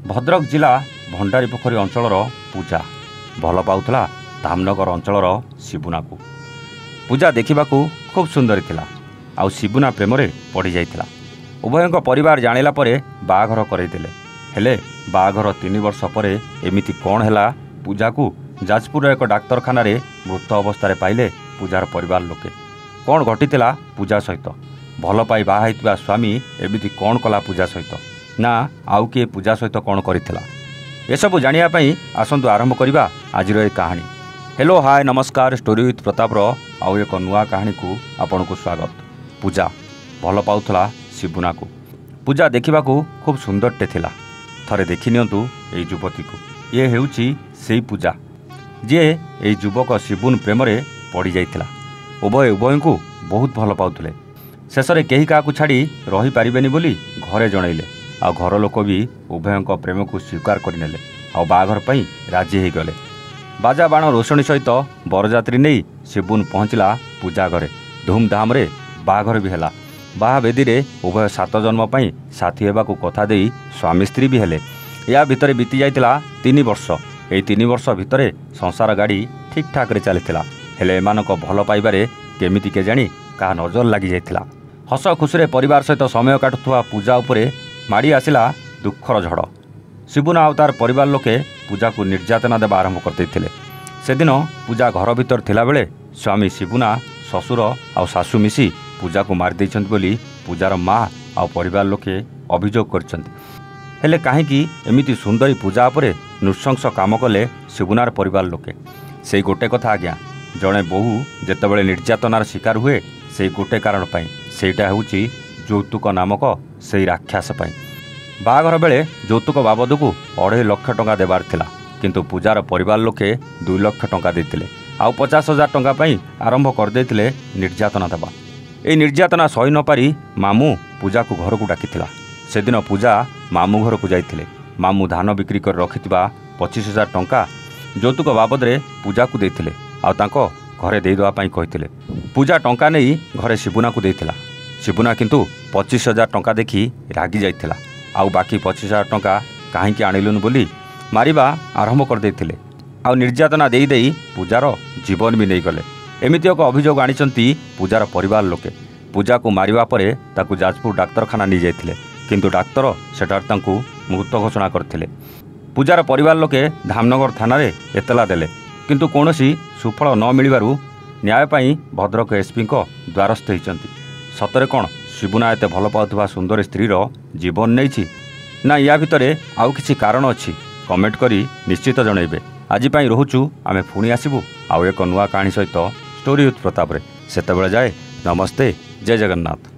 भद्रक जिला भंडारीपोखरी अंचलर पूजा भल पाउथला धामनगर अंचलर शिबुना को। पूजा देखा खूब सुंदर थिला आउ शिबुना प्रेम रे पड़ी जाइथिला। उभयंक परिवार जानिला परे बाघर करैदेले। हेले बाघर 3 वर्ष परे एमिति कौन हैला पूजा को जाजपुर एक डाक्तरखाना रे मृत अवस्था पाइले पूजार परिवार लोके। कौन घटिथिला पूजा सहित भल पाई बाहा होइतिबा स्वामी एमिति कौन कला पूजा सहित ना आउ किए पूजा सहित कौन करिथिला एसबू जानिया पई आसंतु आरंभ करिबा आजिर ए कहानी। हेलो हाय नमस्कार स्टोरी विथ प्रताप रो आउ एक नुआ कहानी को आपन को स्वागत। पूजा भल पाउथला शिबुना को। पूजा देखा खूब सुंदरटे थिला। थरे देखि नियंतु एई युवती को। ये हेउची सेई पूजा जे एई युवक शिबुन प्रेम रे पड़ी जाइथिला। उभय को बहुत भल पाउथले। शेष में कहीं क्या छाड़ी रही पारिबेनी बोली घरे जनइले आ घर लोक भी उभयंक प्रेम को स्वीकार करनेले आ बाघर पई राजी हो गले। बाजा बाण रोषणी सहित बरजात्री नहीं शिबुन पहुँचला पूजा घरे। धूमधाम रे बाघर भी हैला। बाहा बेदी रे उभय 7 जन्म पई साथी हेबा को कथा देई स्वामी स्त्री भी हेले। या भितरे बीती जाइतिला 3 वर्ष। एई 3 वर्ष भितरे संसार गाड़ी ठीक ठाक रे चलिथिला। हेले एमानक भल पाइबारे केमिति के जानी का नजर लगी जाइथिला। हस खुशी परिवार सहित समय काटुवा पूजा उपरे माड़ी आसिला दुखर झड़। शिबुना और तार परिवार लोके पूजा को निर्यातना देवा आरंभ करते। से दिन पूजा घर भीतर थिला बेले स्वामी शिबुना ससुर और सासू मिसी पूजा को मारी देइछन्ति बोली पूजार माँ और परिवार लोके अभियोग करछन्ति। हेले काहेकि एमिति सुंदरी पूजा उपरे नृशंस काम कले शिबुनार परिवार लोके। से गोटे कथा आज्ञा जड़े बोहू जेतेबेले निर्यातनार शिकार हुए से गोटे कारण पाई सेटा होउची यौतुक नामक से राक्षस पाई। बाघर बेले यौतुक बाबद को 2.5 लाख टंका देवार थिला किंतु पूजार परिवार लोके 2 लाख टंका देतिले आउ 50,000 टंका पाई आरंभ कर देतिले निर्यातना देवा। ए निर्यातना सही न पारी मामू पूजा को घर को डाकिथिला। से दिन पूजा मामू घर को जाइथिले। मामू धान बिक्री कर रखिथिबा 25,000 टंका यौतुक बाबद रे पूजा को देथिले आउ तांको घरे दे देवा पाई कहिथिले। पूजा टंका नहीं घरे शिबुना को देथिला। शिबुना किंतु 25,000 टंका देखी रागी जाइथिला आउ बाकी 25,000 टंका काहेकि आनिलुन बोली मारिबा आरंभ कर देथिले आउ निर्यातना देई देई पूजार जीवन भी नहीं गले। एमिति एक अभियोग आनिचंती पूजार परिवार लोके। पूजा को मारिबा परे ताकू जाजपुर डाक्तरखाना नहीं जाइथिले किंतु डाक्तर सेठार तांकू मृत घोषणा करथिले। पूजार परिवार लोके धामनगर थाना रे एतला देले किंतु कोनोसी सुफल न मिलिबारु न्याय पाई भद्रक एसपी को द्वारस्थ होइचंती। सतरे कौन शिबुना एते भल पाउथबा सुंदर स्त्रीर जीवन नहीं ना या भितरे आउ किछि कारण अछि कमेंट करी निश्चित जनइबे। आज पाई रहुचु आमे पुणी आसिबु आउ एक नुआ कहानी सहित स्टोरी विथ प्रताप रे। सेतेबेले जाए नमस्ते जय जगन्नाथ।